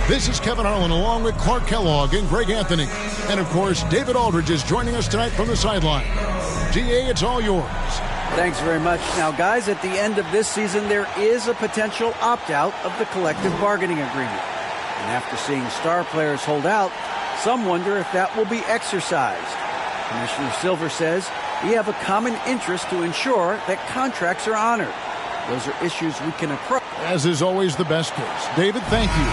This is Kevin Harlan along with Clark Kellogg and Greg Anthony. And, of course, David Aldridge is joining us tonight from the sideline. DA, it's all yours. Thanks very much. Now, guys, at the end of this season, there is a potential opt-out of the collective bargaining agreement. And after seeing star players hold out, some wonder if that will be exercised. Commissioner Silver says we have a common interest to ensure that contracts are honored. Those are issues we can approach. As is always the best case. David, thank you.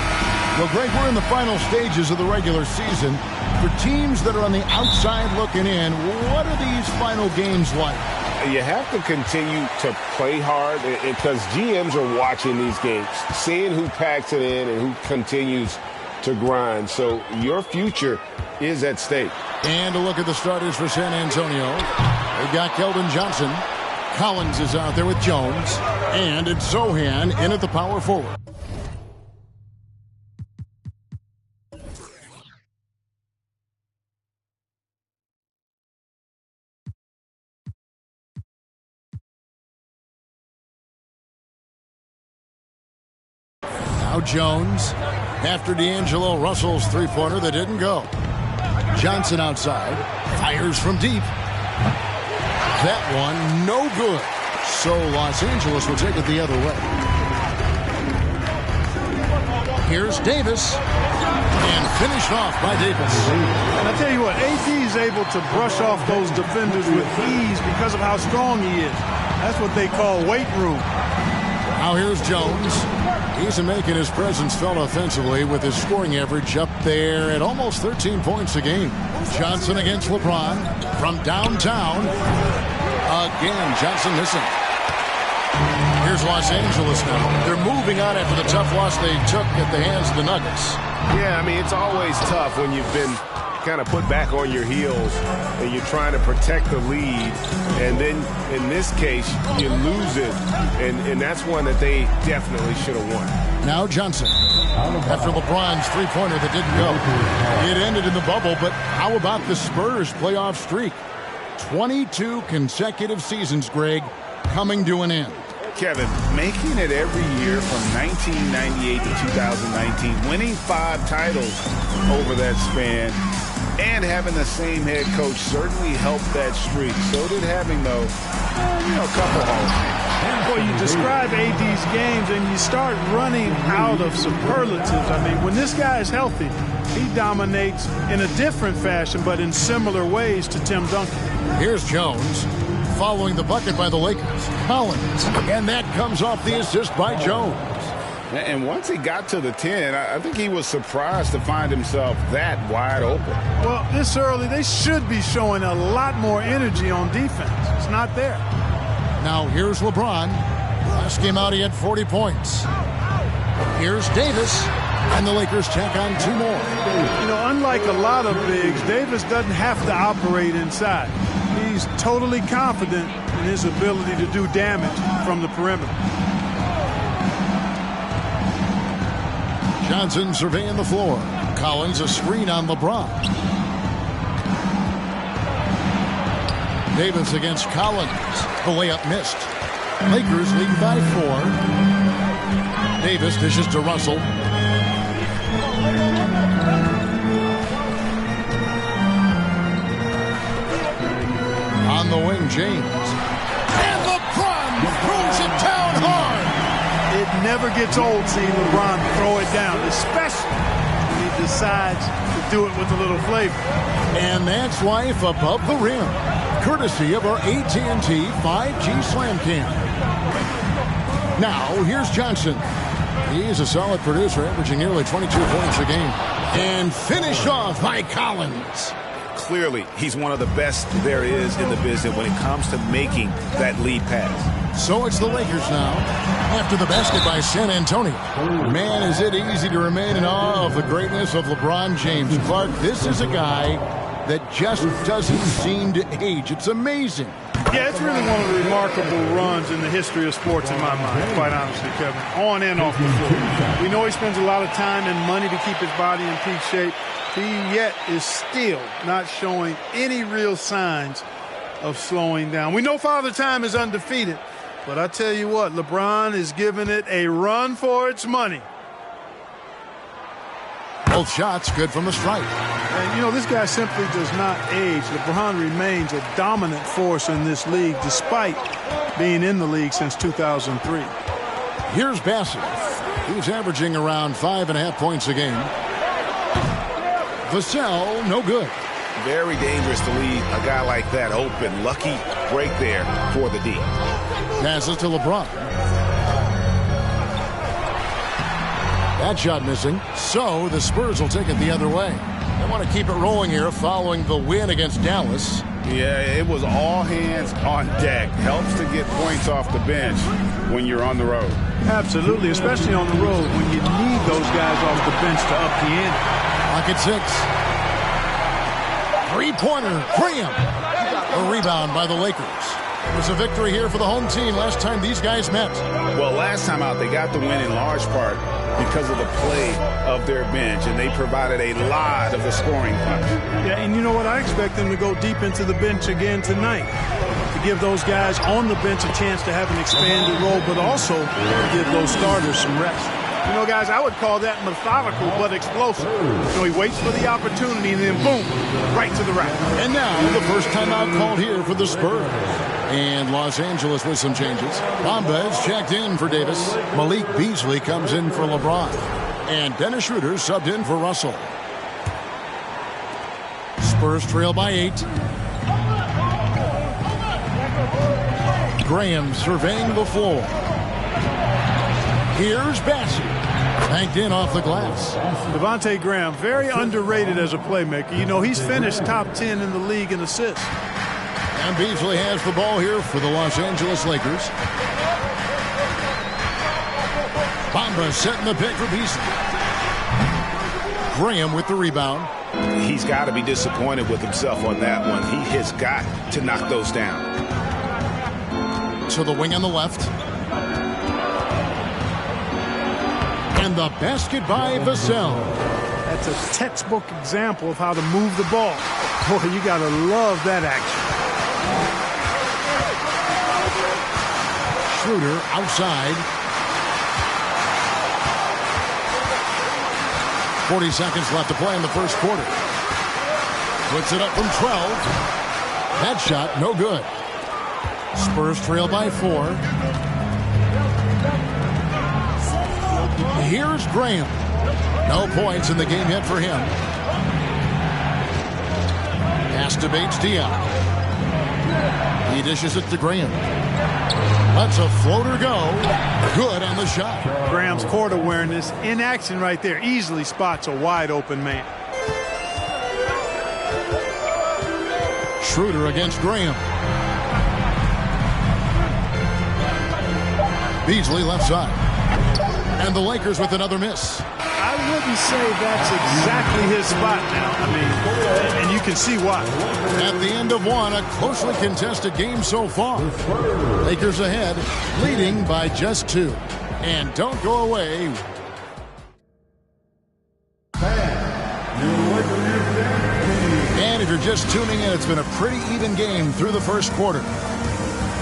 Well, Greg, we're in the final stages of the regular season. For teams that are on the outside looking in, what are these final games like? You have to continue to play hard because GMs are watching these games, seeing who packs it in and who continues to grind. So your future is at stake. And a look at the starters for San Antonio. They've got Keldon Johnson. Collins is out there with Jones. And it's Zohan in at the power forward. Now Jones after D'Angelo Russell's three-pointer that didn't go. Johnson outside, fires from deep. That one no good. So Los Angeles will take it the other way. Here's Davis. And finished off by Davis. And I tell you what, AD is able to brush off those defenders with ease because of how strong he is. That's what they call weight room. Now here's Jones. He's making his presence felt offensively with his scoring average up there at almost 13 points a game. Johnson against LeBron from downtown. Again, Johnson missing. Here's Los Angeles now. They're moving on after the tough loss they took at the hands of the Nuggets. Yeah, I mean, it's always tough when you've been kind of put back on your heels and you're trying to protect the lead, and then in this case you lose it, and that's one that they definitely should have won. Now Johnson after LeBron's three-pointer that didn't go. It ended in the bubble, but how about the Spurs playoff streak? 22 consecutive seasons, Greg, coming to an end. Kevin, making it every year from 1998 to 2019, winning 5 titles over that span, and having the same head coach certainly helped that streak. So did having, though, a couple holes. Well, you describe AD's games and you start running out of superlatives. I mean, when this guy is healthy, he dominates in a different fashion, but in similar ways to Tim Duncan. Here's Jones following the bucket by the Lakers. Collins, and that comes off the assist by Jones. And once he got to the 10, I think he was surprised to find himself that wide open. Well, this early, they should be showing a lot more energy on defense. It's not there. Now here's LeBron. Last game out, he had 40 points. Here's Davis, and the Lakers tack on 2 more. You know, unlike a lot of bigs, Davis doesn't have to operate inside. He's totally confident in his ability to do damage from the perimeter. Johnson surveying the floor. Collins a screen on LeBron. Davis against Collins. The layup missed. Lakers lead by 4. Davis dishes to Russell. On the wing, James. And LeBron throws it down hard. It never gets old seeing LeBron throw it down, especially when he decides to do it with a little flavor. And that's life above the rim, courtesy of our AT&T 5G Slam Cam. Now, here's Johnson. He's a solid producer, averaging nearly 22 points a game. And finished off by Collins. Clearly, he's one of the best there is in the business when it comes to making that lead pass. So it's the Lakers now, after the basket by San Antonio. Man, is it easy to remain in awe of the greatness of LeBron James. Clark, this is a guy that just doesn't seem to age. It's amazing. Yeah, it's really one of the remarkable runs in the history of sports in my mind, quite honestly, Kevin, on and off the floor. We know he spends a lot of time and money to keep his body in peak shape. He yet is still not showing any real signs of slowing down. We know Father Time is undefeated, but I tell you what, LeBron is giving it a run for its money. Both shots good from the stripe. And, you know, this guy simply does not age. LeBron remains a dominant force in this league despite being in the league since 2003. Here's Bassett. He's averaging around 5.5 points a game. Vassell, no good. Very dangerous to leave a guy like that open. Lucky break there for the D. Passes to LeBron. That shot missing. So the Spurs will take it the other way. They want to keep it rolling here following the win against Dallas. Yeah, it was all hands on deck. Helps to get points off the bench when you're on the road. Absolutely, especially on the road when you need those guys off the bench to up the ante. Clock at 6. Three-pointer, Graham. A rebound by the Lakers. It was a victory here for the home team last time these guys met. Well, last time out, they got the win in large part because of the play of their bench, and they provided a lot of the scoring punch. Yeah, and you know what? I expect them to go deep into the bench again tonight to give those guys on the bench a chance to have an expanded role, but also to give those starters some rest. You know, guys, I would call that methodical but explosive. So he waits for the opportunity and then boom, right to the rack. And now the first timeout called here for the Spurs. And Los Angeles with some changes. Bamba is checked in for Davis. Malik Beasley comes in for LeBron. And Dennis Schroeder subbed in for Russell. Spurs trail by 8. Graham surveying the floor. Here's Bassett. Banked in off the glass. Devontae Graham, very underrated as a playmaker. You know, he's finished top 10 in the league in assists. And Beasley has the ball here for the Los Angeles Lakers. Bamba setting the pick for Beasley. Graham with the rebound. He's got to be disappointed with himself on that one. He has got to knock those down. To the wing on the left. And the basket by Vassell. That's a textbook example of how to move the ball. Boy, you got to love that action. Schroeder outside. 40 seconds left to play in the first quarter. Puts it up from 12. That shot, no good. Spurs trail by 4. Here's Graham. No points in the game yet for him. Pass to Bates Diop. He dishes it to Graham. Lets a floater go. Good on the shot. Graham's court awareness in action right there. Easily spots a wide open man. Schroeder against Graham. Beasley left side. And the Lakers with another miss. I wouldn't say that's exactly his spot now. I mean, and you can see why. At the end of one, a closely contested game so far. Lakers ahead, leading by just 2. And don't go away. And if you're just tuning in, it's been a pretty even game through the first quarter.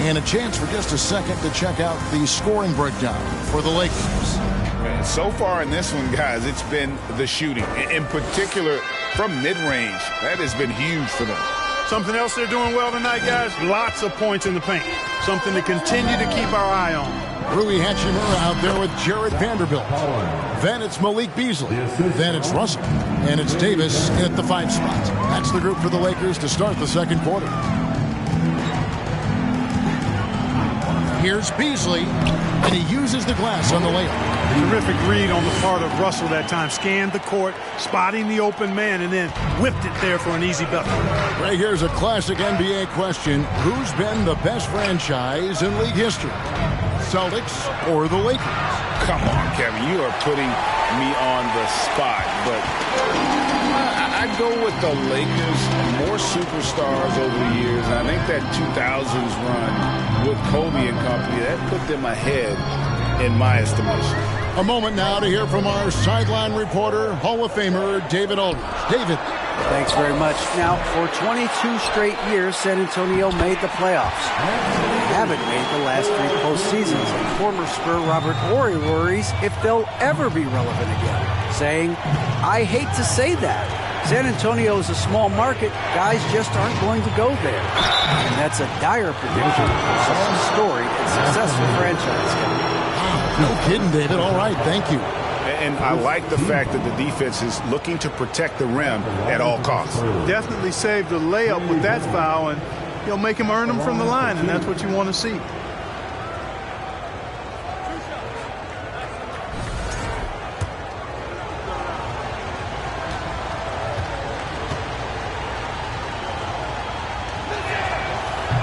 And a chance for just a second to check out the scoring breakdown for the Lakers. Man, so far in this one, guys, it's been the shooting. In particular, from mid-range. That has been huge for them. Something else they're doing well tonight, guys? Lots of points in the paint. Something to continue to keep our eye on. Rui Hachimura out there with Jared Vanderbilt. Then it's Malik Beasley. Then it's Russell. And it's Davis at the 5 spot. That's the group for the Lakers to start the second quarter. Here's Beasley, and he uses the glass on the layup. Terrific read on the part of Russell that time. Scanned the court, spotting the open man, and then whipped it there for an easy bucket. Right here's a classic NBA question. Who's been the best franchise in league history? Celtics or the Lakers? Come on, Kevin. You are putting me on the spot, but I'd go with the Lakers. More superstars over the years. I think that 2000s run with Kobe and company, that put them ahead in my estimation. A moment now to hear from our sideline reporter, Hall of Famer David Aldridge. David. Thanks very much. Now, for 22 straight years, San Antonio made the playoffs. They haven't made the last 3 postseasons. And former Spur Robert Horry worries if they'll ever be relevant again. saying, "I hate to say that. San Antonio is a small market. Guys just aren't going to go there." And that's a dire prediction for such a storied and successful franchise. No kidding, David. All right, thank you. And I like the fact that the defense is looking to protect the rim at all costs. Definitely saved the layup with that foul, and make him earn them from the line, and that's what you want to see.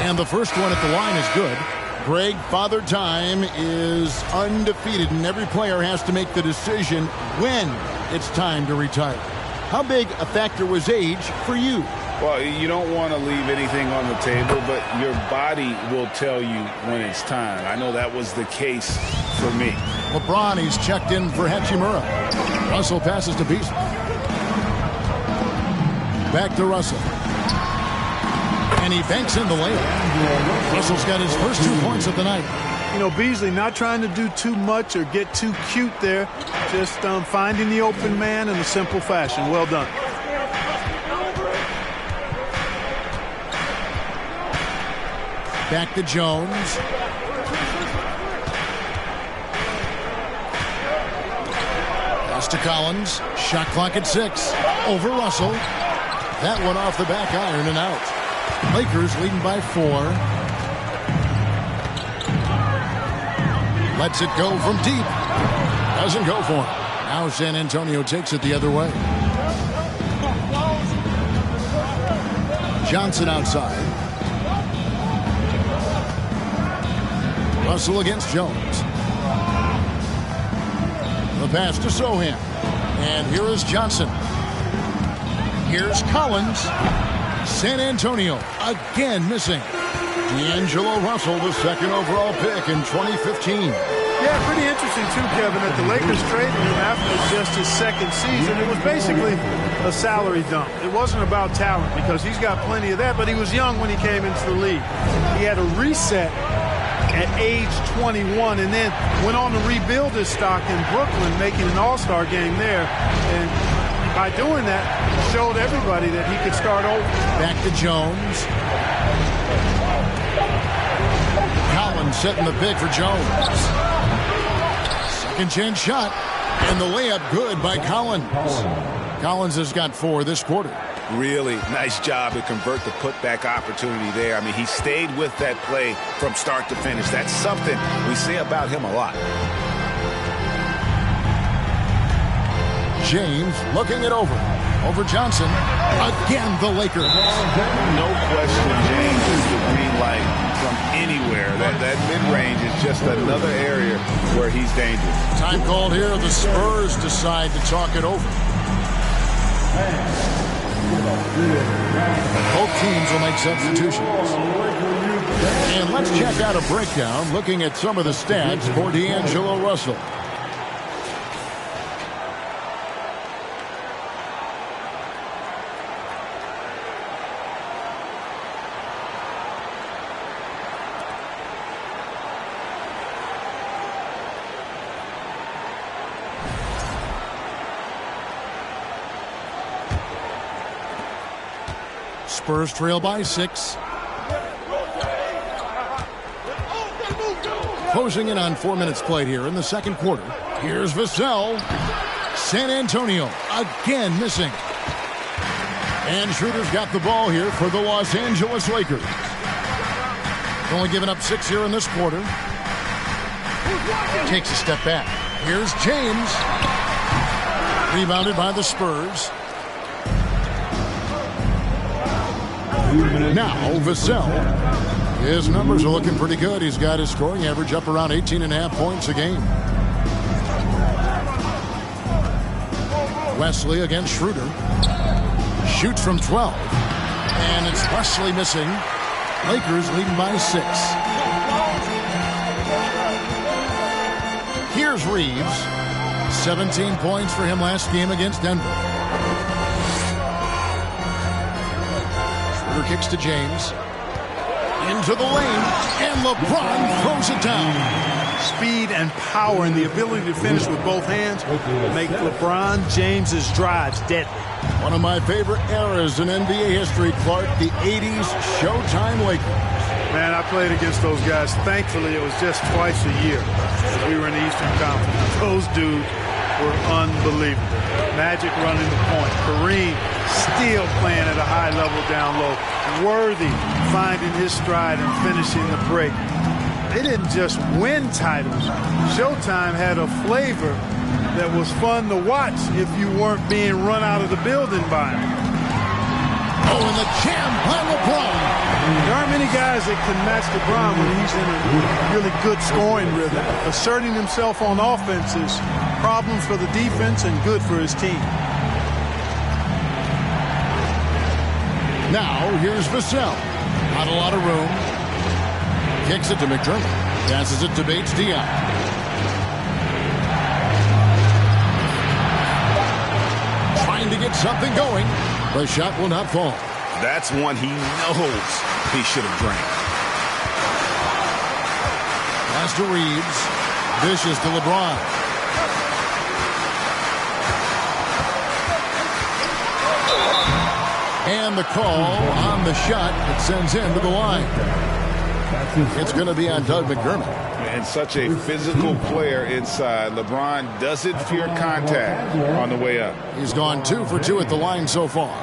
And the first one at the line is good. Greg, Father Time is undefeated, and every player has to make the decision when it's time to retire. How big a factor was age for you? Well, you don't want to leave anything on the table, but your body will tell you when it's time. I know that was the case for me. LeBron, he's checked in for Hachimura. Russell passes to Beasley. Back to Russell. And he banks in the layup. Russell's got his first 2 points of the night. Beasley not trying to do too much or get too cute there. Just finding the open man in a simple fashion. Well done. Back to Jones. Pass to Collins. Shot clock at 6. Over Russell. That one off the back iron and out. Lakers leading by 4. Lets it go from deep. Doesn't go for him. Now San Antonio takes it the other way. Johnson outside. Russell against Jones. The pass to Sohan. And here is Johnson. Here's Collins. San Antonio again missing. D'Angelo Russell, the second overall pick in 2015. Yeah, pretty interesting too, Kevin, that the Lakers traded him after just his second season. It was basically a salary dump. It wasn't about talent because he's got plenty of that, but he was young when he came into the league. He had a reset at age 21 and then went on to rebuild his stock in Brooklyn, making an all-star game there. And by doing that, showed everybody that he could start over. Back to Jones. Collins setting the pick for Jones. Second chance shot. And the layup good by Collins. Collins has got 4 this quarter. Really nice job to convert the putback opportunity there. I mean, he stayed with that play from start to finish. That's something we say about him a lot. James looking it over. Over Johnson. Again, the Lakers. No question, James is the green light from anywhere. That mid-range is just another area where he's dangerous. Time called here. The Spurs decide to talk it over. Both teams will make substitutions. And let's check out a breakdown looking at some of the stats for D'Angelo Russell. Spurs trail by 6. Closing in on 4 minutes played here in the second quarter. Here's Vassell. San Antonio again missing. And Schroeder's got the ball here for the Los Angeles Lakers. Only giving up 6 here in this quarter. Takes a step back. Here's James. Rebounded by the Spurs. Now, Vassell. His numbers are looking pretty good. He's got his scoring average up around 18.5 points a game. Wesley against Schroeder. Shoots from 12. And it's Wesley missing. Lakers leading by 6. Here's Reeves. 17 points for him last game against Denver. Kicks to James. Into the lane, and LeBron throws it down. Speed and power and the ability to finish with both hands make LeBron James's drives deadly. One of my favorite eras in NBA history, Clark, the 80s Showtime Lakers. Man, I played against those guys. Thankfully, it was just twice a year. We were in the Eastern Conference. Those dudes were unbelievable. Magic running the point. Kareem still playing at a high level down low. Worthy finding his stride and finishing the break. They didn't just win titles. Showtime had a flavor that was fun to watch if you weren't being run out of the building by them. Oh, and the jam by LeBron. There aren't many guys that can match LeBron when he's in a really good scoring rhythm. Asserting himself on offense is problems for the defense and good for his team. Now, here's Vassell. Not a lot of room. Kicks it to McDermott. Passes it to Bates-Diop. Trying to get something going. The shot will not fall. That's one he knows he should have drained. Pass to Reeves. Dishes to LeBron. And the call on the shot that sends him to the line. It's going to be on Doug McDermott. And such a physical player inside. LeBron doesn't fear contact on the way up. He's gone 2 for 2 at the line so far.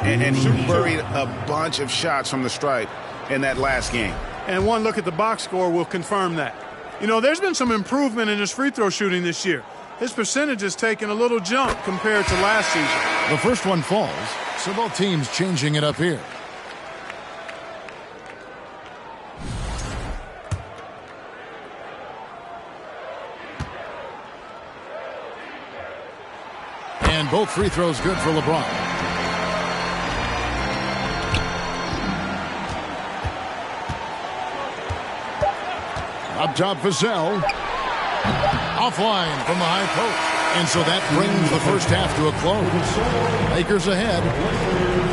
And he buried a bunch of shots from the stripe in that last game. And one look at the box score will confirm that. You know, there's been some improvement in his free throw shooting this year. His percentage has taken a little jump compared to last season. The first one falls, so both teams changing it up here. And both free throws good for LeBron. Up top, Vassell. Offline from the high post. And so that brings the first half to a close. Lakers ahead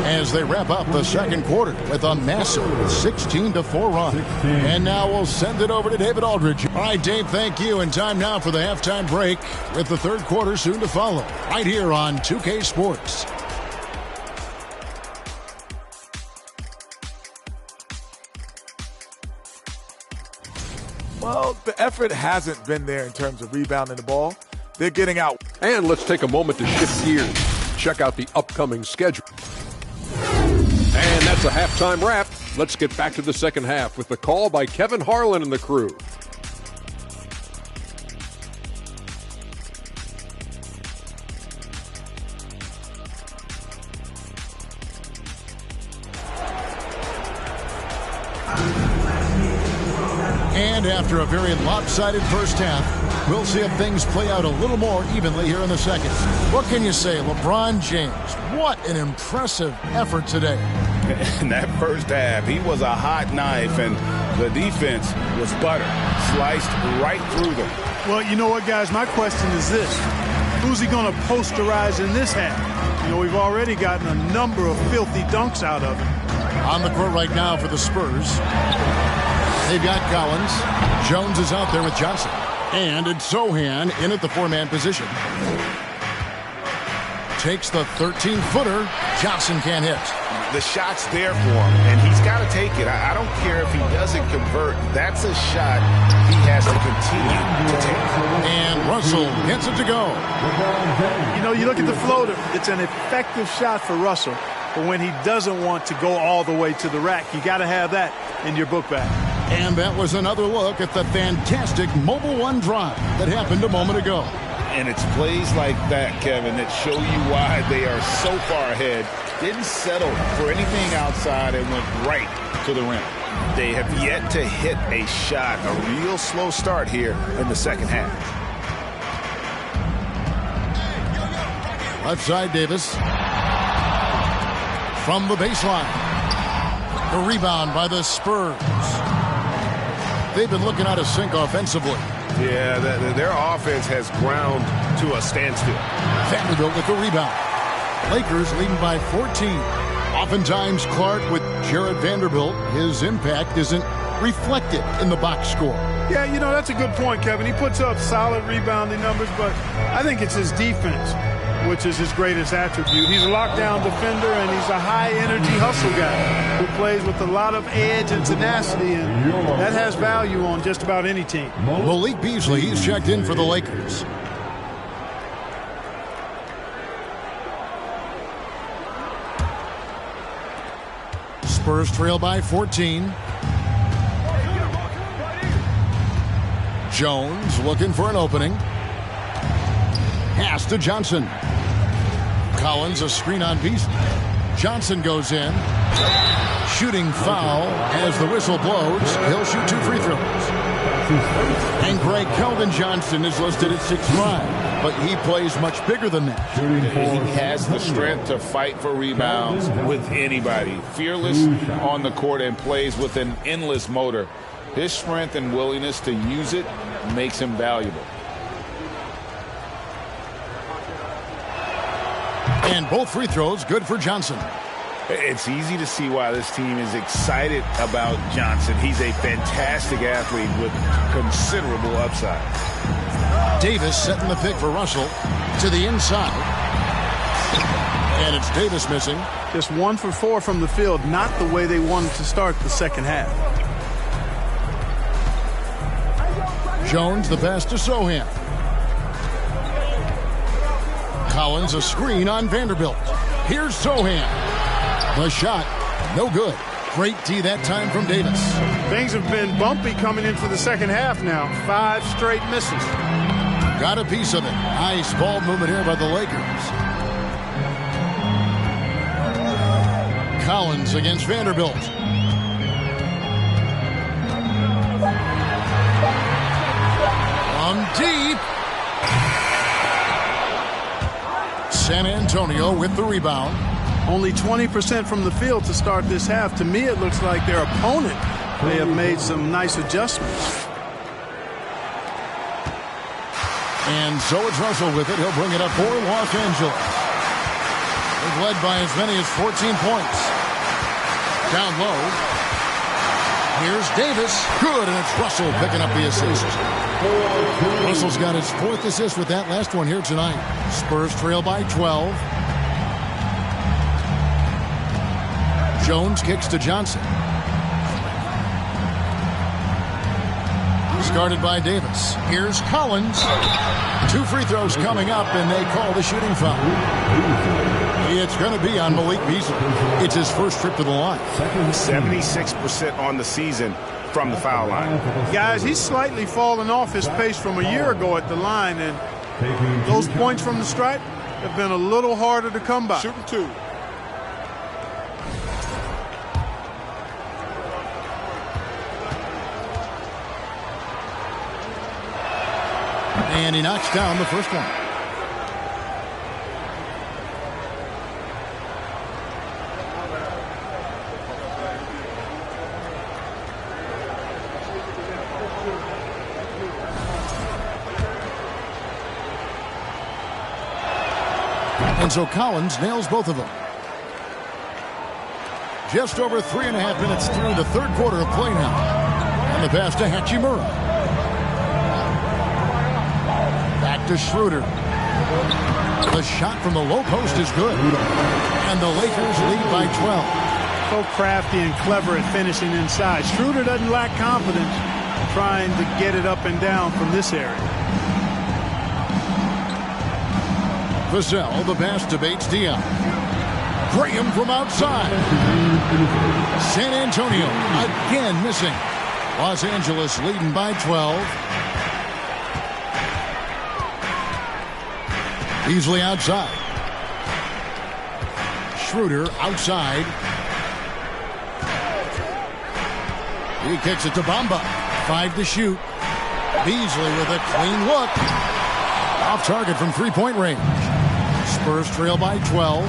as they wrap up the second quarter with a massive 16-4 run. And now we'll send it over to David Aldridge. All right, Dave, thank you. And time now for the halftime break with the third quarter soon to follow. Right here on 2K Sports. Well, the effort hasn't been there in terms of rebounding the ball. They're getting out. And let's take a moment to shift gears. Check out the upcoming schedule. And that's a halftime wrap. Let's get back to the second half with the call by Kevin Harlan and the crew. And after a very lopsided first half, we'll see if things play out a little more evenly here in the second. What can you say? LeBron James, what an impressive effort today. In that first half, he was a hot knife, and the defense was butter, sliced right through them. Well, you know what, guys? My question is this. Who's he going to posterize in this half? You know, we've already gotten a number of filthy dunks out of him. On the court right now for the Spurs. They've got Collins. Jones is out there with Johnson. And it's Sohan in at the four-man position. Takes the 13-footer. Johnson can't hit. The shot's there for him, and he's got to take it. I don't care if he doesn't convert. That's a shot he has to continue to take. And Russell gets it to go. You know, you look at the floater. It's an effective shot for Russell. But when he doesn't want to go all the way to the rack, you got to have that in your book bag. And that was another look at the fantastic Mobile One drive that happened a moment ago. And it's plays like that, Kevin, that show you why they are so far ahead. Didn't settle for anything outside and went right to the rim. They have yet to hit a shot. A real slow start here in the second half. Left side, Davis. From the baseline. The rebound by the Spurs. They've been looking out of sync offensively. Yeah, their offense has ground to a standstill. Vanderbilt with the rebound. Lakers leading by 14. Oftentimes, Clark, with Jarrett Vanderbilt, his impact isn't reflected in the box score. Yeah, you know, that's a good point, Kevin. He puts up solid rebounding numbers, but I think it's his defense, which is his greatest attribute. He's a lockdown defender, and he's a high-energy hustle guy who plays with a lot of edge and tenacity, and that has value on just about any team. Malik Beasley, he's checked in for the Lakers. Spurs trail by 14. Jones looking for an opening. Pass to Johnson. Collins, a screen on Beasley. Johnson goes in. Shooting foul as the whistle blows. He'll shoot 2 free throws. And Greg Keldon Johnson is listed at 6'5", but he plays much bigger than that. He has the strength to fight for rebounds with anybody. Fearless on the court and plays with an endless motor. His strength and willingness to use it makes him valuable. And both free throws good for Johnson. It's easy to see why this team is excited about Johnson. He's a fantastic athlete with considerable upside. Davis setting the pick for Russell to the inside. And it's Davis missing. Just 1 for 4 from the field, not the way they wanted to start the second half. Jones the pass to Sohan. Collins a screen on Vanderbilt. Here's Sohan. The shot, no good. Great D that time from Davis. Things have been bumpy coming into the second half now. 5 straight misses. Got a piece of it. Nice ball movement here by the Lakers. Collins against Vanderbilt. From deep. San Antonio with the rebound. Only 20% from the field to start this half. To me, it looks like their opponent may have made some nice adjustments. And so it's Russell with it. He'll bring it up for Los Angeles. They've led by as many as 14 points. Down low. Here's Davis. Good, and it's Russell picking up the assist. Russell's got his 4th assist with that last one here tonight. Spurs trail by 12. Jones kicks to Johnson. Guarded by Davis. Here's Collins. 2 free throws coming up, and they call the shooting foul. It's going to be on Malik Beasley. It's his first trip to the line. 76% on the season from the foul line. Guys, he's slightly fallen off his pace from a year ago at the line, and those points from the stripe have been a little harder to come by. Shooting 2. And he knocks down the first one. And so Collins nails both of them. Just over 3.5 minutes through the third quarter of play now. And the pass to Hachimura. Back to Schroeder. The shot from the low post is good. And the Lakers lead by 12. So crafty and clever at finishing inside. Schroeder doesn't lack confidence trying to get it up and down from this area. Vassell, the pass to Bates-Diop. Graham from outside. San Antonio again missing. Los Angeles leading by 12. Beasley outside. Schroeder outside. He kicks it to Bamba. 5 to shoot. Beasley with a clean look. Off target from 3-point range. Spurs trail by 12.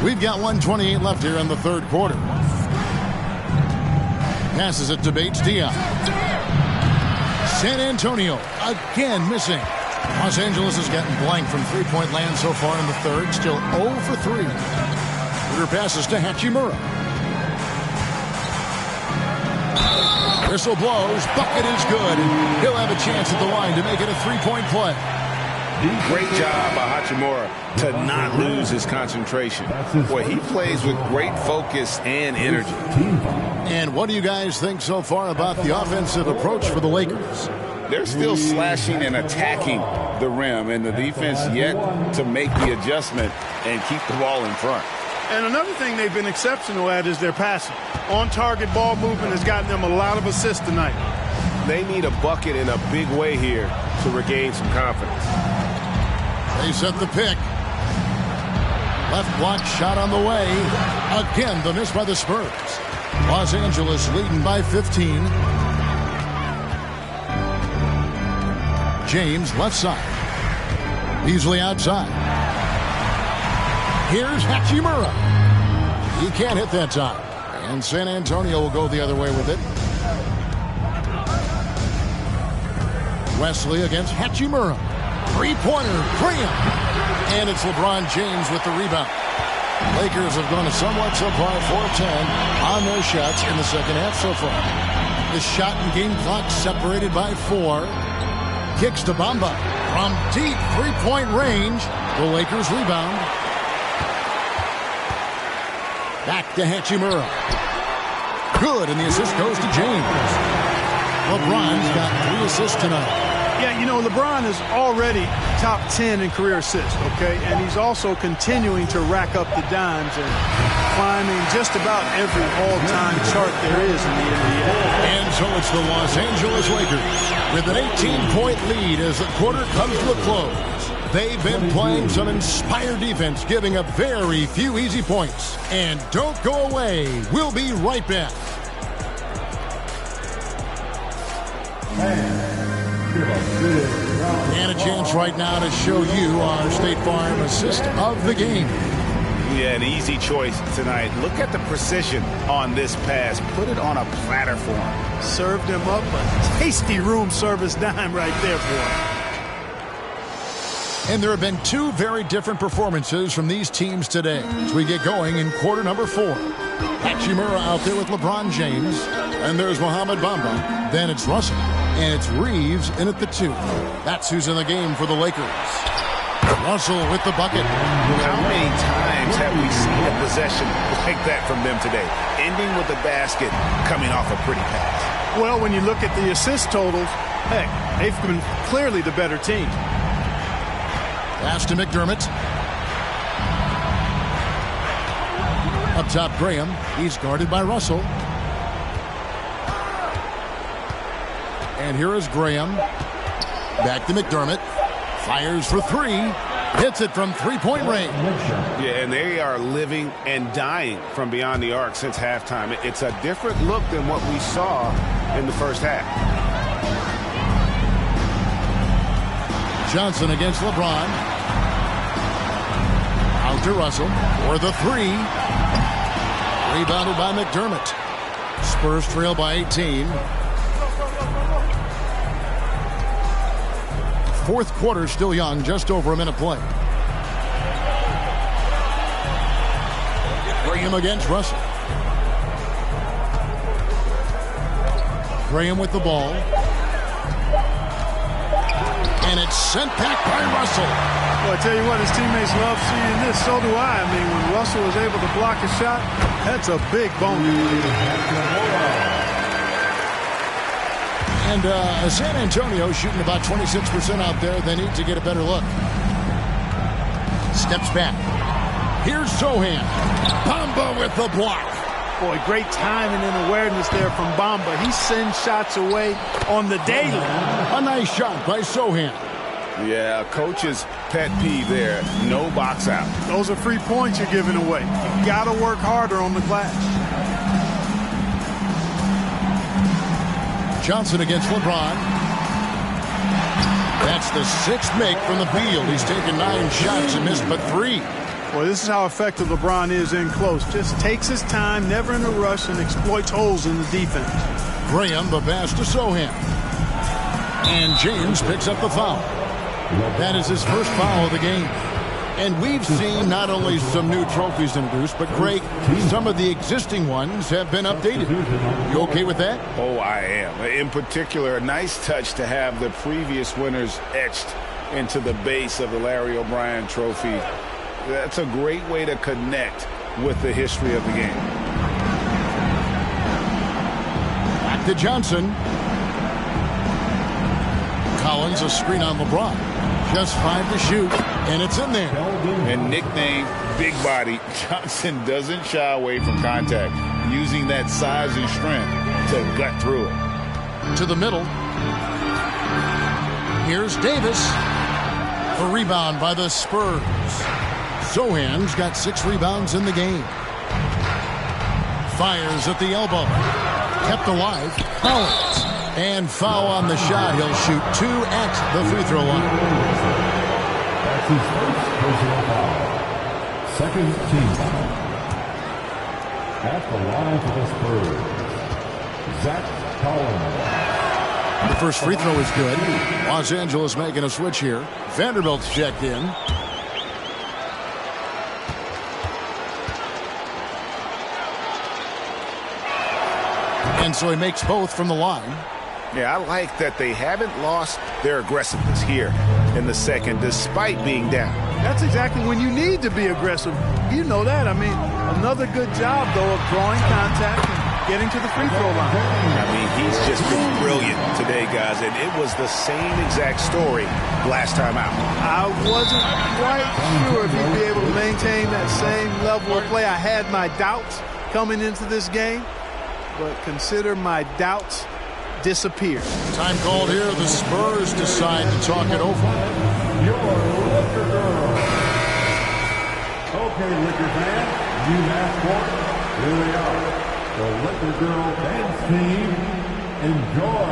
We've got 1:28 left here in the third quarter. Passes it to Bates-Diop. San Antonio again missing. Los Angeles has gotten blank from three-point land so far in the third. Still 0 for 3. Shooter passes to Hachimura. Whistle blows. Bucket is good. He'll have a chance at the line to make it a three-point play. Great job by Hachimura to not lose his concentration. Boy, he plays with great focus and energy. And what do you guys think so far about the offensive approach for the Lakers? They're still slashing and attacking the rim, and the defense yet to make the adjustment and keep the ball in front. And another thing they've been exceptional at is their passing. On-target ball movement has gotten them a lot of assists tonight. They need a bucket in a big way here to regain some confidence. They set the pick. Left block shot on the way. Again, the miss by the Spurs. Los Angeles leading by 15. James left side. Beasley outside. Here's Hachimura. He can't hit that time. And San Antonio will go the other way with it. Wesley against Hachimura. Three-pointer, Graham. And it's LeBron James with the rebound. Lakers have gone somewhat subpar 4-10 on their shots in the second half so far. The shot and game clock separated by 4. Kicks to Bamba from deep three-point range. The Lakers rebound. Back to Hachimura. Good, and the assist goes to James. LeBron's got 3 assists tonight. Yeah, you know, LeBron is already top 10 in career assists, okay? And he's also continuing to rack up the dimes and climbing just about every all-time chart there is in the NBA. And so it's the Los Angeles Lakers with an 18-point lead as the quarter comes to a close. They've been playing some inspired defense, giving up very few easy points. And don't go away. We'll be right back. And a chance right now to show you our State Farm assist of the game. Yeah, an easy choice tonight. Look at the precision on this pass. Put it on a platter for him. Served him up a tasty room service dime right there for him. And there have been 2 very different performances from these teams today as we get going in quarter number 4. Hachimura out there with LeBron James. And there's Mohamed Bamba. Then it's Russell. And it's Reeves in at the 2. That's who's in the game for the Lakers. Russell with the bucket. How many times have we seen a possession like that from them today? Ending with a basket, coming off a pretty pass. Well, when you look at the assist totals, heck, they've been clearly the better team. Pass to McDermott. Up top, Graham. He's guarded by Russell. And here is Graham. Back to McDermott. Fires for 3. Hits it from three-point range. Yeah, and they are living and dying from beyond the arc since halftime. It's a different look than what we saw in the first half. Johnson against LeBron. Out to Russell for the 3. Rebounded by McDermott. Spurs trail by 18. Fourth quarter still young, just over a minute play. Graham against Russell. Graham with the ball. And it's sent back by Russell. Well, I tell you what, his teammates love seeing this. So do I. I mean, when Russell is able to block a shot, that's a big bonus. And San Antonio shooting about 26% out there. They need to get a better look. Steps back. Here's Sohan. Bamba with the block. Boy, great timing and awareness there from Bamba. He sends shots away on the daily. A nice shot by Sohan. Yeah, coach's pet peeve there. No box out. Those are free points you're giving away. You got to work harder on the glass. Johnson against LeBron. That's the 6th make from the field. He's taken 9 shots and missed but 3. Well, this is how effective LeBron is in close. Just takes his time, never in a rush, and exploits holes in the defense. Graham, the pass to Sohan. And James picks up the foul. That is his first foul of the game. And we've seen not only some new trophies introduced, but, Craig, some of the existing ones have been updated. You okay with that? Oh, I am. In particular, a nice touch to have the previous winners etched into the base of the Larry O'Brien trophy. That's a great way to connect with the history of the game. Back to Johnson. Collins, a screen on LeBron. Just 5 to shoot, and it's in there. And nicknamed Big Body, Johnson doesn't shy away from contact, using that size and strength to gut through it. To the middle. Here's Davis. A rebound by the Spurs. Sohan's got 6 rebounds in the game. Fires at the elbow. Kept alive. Collins. And foul on the shot. He'll shoot 2 at the free throw line. That's his first personal foul. Second team foul. At the line for the Spurs, Zach Collins. The first free throw is good. Los Angeles making a switch here. Vanderbilt's checked in. And so he makes both from the line. Yeah, I like that they haven't lost their aggressiveness here in the second, despite being down. That's exactly when you need to be aggressive. You know that. I mean, another good job, though, of drawing contact and getting to the free throw line. I mean, he's just been brilliant today, guys, and it was the same exact story last time out. I wasn't quite sure if he'd be able to maintain that same level of play. I had my doubts coming into this game, but consider my doubts disappeared. Time called here. The Spurs decide to talk it over. Your Liquor Girl. Okay, Liquor fan, you asked for it. Here they are. The Liquor Girl dance team. Enjoy.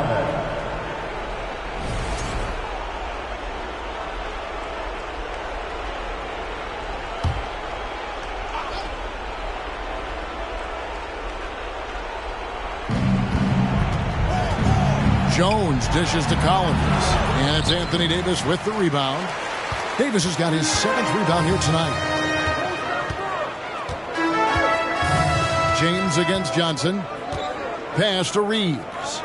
Jones dishes to Collins. And it's Anthony Davis with the rebound. Davis has got his 7th rebound here tonight. James against Johnson. Pass to Reeves.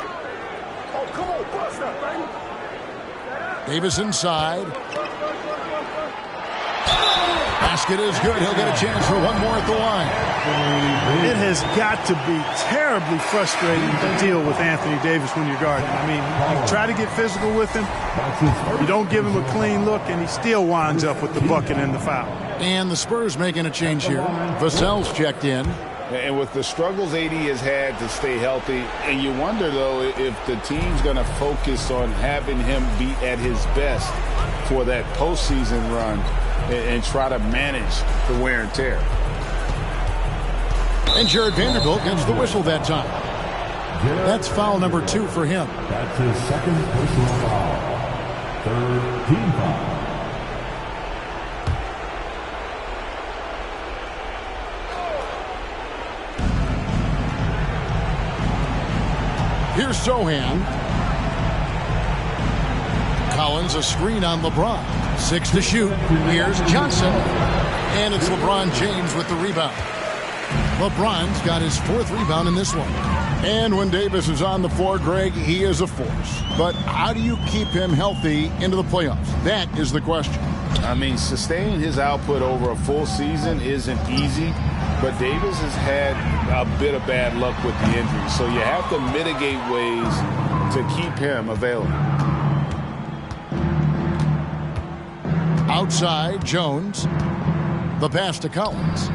Davis inside. Basket is good. He'll get a chance for one more at the line. It has got to be terribly frustrating to deal with Anthony Davis when you're guarding. I mean, you try to get physical with him, you don't give him a clean look, and he still winds up with the bucket and the foul. And the Spurs making a change here. Vassell's checked in. And with the struggles AD has had to stay healthy, and you wonder, though, if the team's going to focus on having him be at his best for that postseason run and try to manage the wear and tear. And Jared Vanderbilt gets the whistle that time. That's foul number 2 for him. That's his second personal foul. Third team foul. Here's Sohan. Collins, a screen on LeBron. 6 to shoot. Here's Johnson. And it's LeBron James with the rebound. LeBron's got his 4th rebound in this one. And when Davis is on the floor, Greg, he is a force. But how do you keep him healthy into the playoffs? That is the question. I mean, sustaining his output over a full season isn't easy, but Davis has had a bit of bad luck with the injury, so you have to mitigate ways to keep him available. Outside, Jones. The pass to Collins.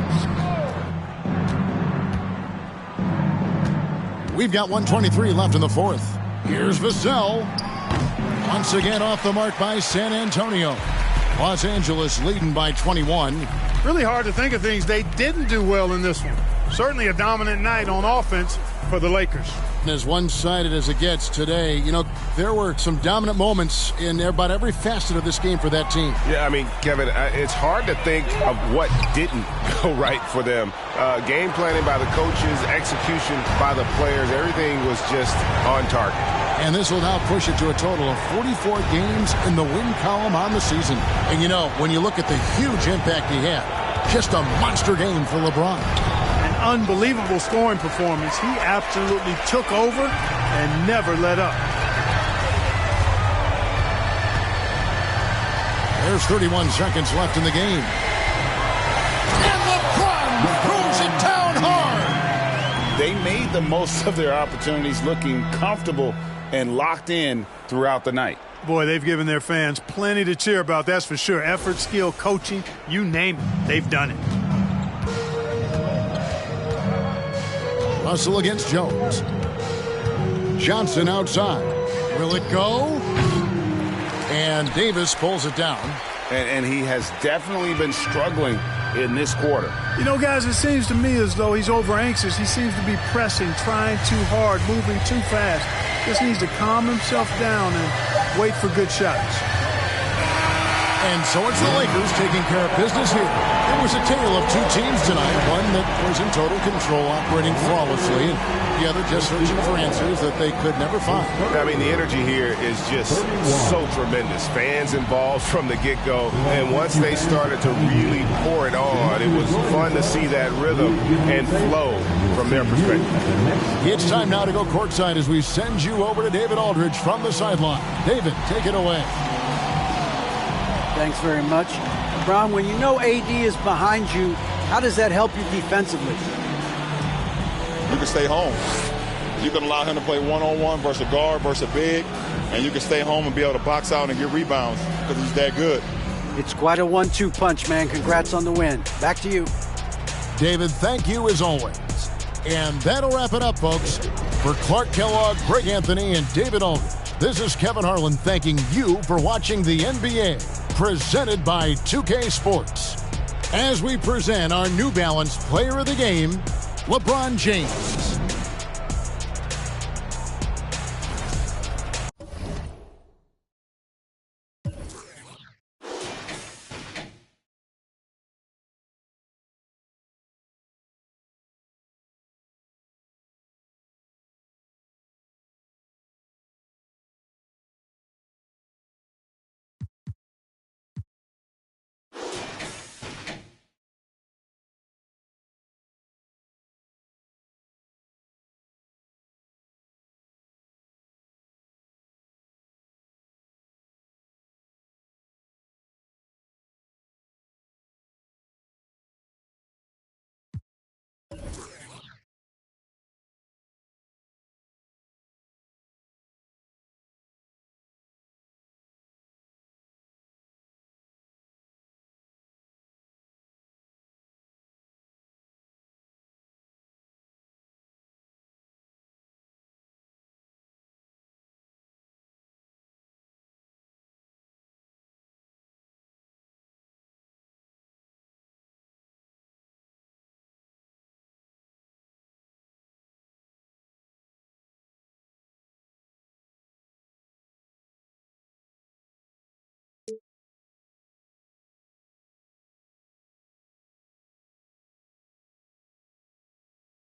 We've got 1:23 left in the 4th. Here's Vassell. Once again off the mark by San Antonio. Los Angeles leading by 21. Really hard to think of things they didn't do well in this one. Certainly a dominant night on offense for the Lakers. As one-sided as it gets today, you know, there were some dominant moments in about every facet of this game for that team. Yeah, I mean, Kevin, it's hard to think of what didn't go right for them. Game planning by the coaches, execution by the players, everything was just on target. And this will now push it to a total of 44 games in the win column on the season. And you know, when you look at the huge impact he had, just a monster game for LeBron. An unbelievable scoring performance. He absolutely took over and never let up. There's 31 seconds left in the game. And LeBron throws it down hard. They made the most of their opportunities, looking comfortable and locked in throughout the night. Boy, they've given their fans plenty to cheer about, that's for sure. Effort, skill, coaching, you name it, they've done it. Russell against Jones. Johnson outside. Will it go? And Davis pulls it down. And he has definitely been struggling in this quarter. You know, guys, it seems to me as though he's over anxious. He seems to be pressing, trying too hard, moving too fast. Just needs to calm himself down and wait for good shots. And so it's the Lakers taking care of business here. It was a tale of two teams tonight. One that was in total control, operating flawlessly, and the other just searching for answers that they could never find. I mean, the energy here is just so tremendous. Fans involved from the get-go, and once they started to really pour it on, it was fun to see that rhythm and flow from their perspective. It's time now to go courtside as we send you over to David Aldridge from the sideline. David, take it away. Thanks very much. Brown, when you know AD is behind you, how does that help you defensively? You can stay home. You can allow him to play one-on-one versus a guard versus a big, and you can stay home and be able to box out and get rebounds because he's that good. It's quite a 1-2 punch, man. Congrats on the win. Back to you. David, thank you as always. And that'll wrap it up, folks. For Clark Kellogg, Greg Anthony, and David Aldridge, this is Kevin Harlan thanking you for watching the NBA. Presented by 2K Sports. As we present our New Balance Player of the Game, LeBron James.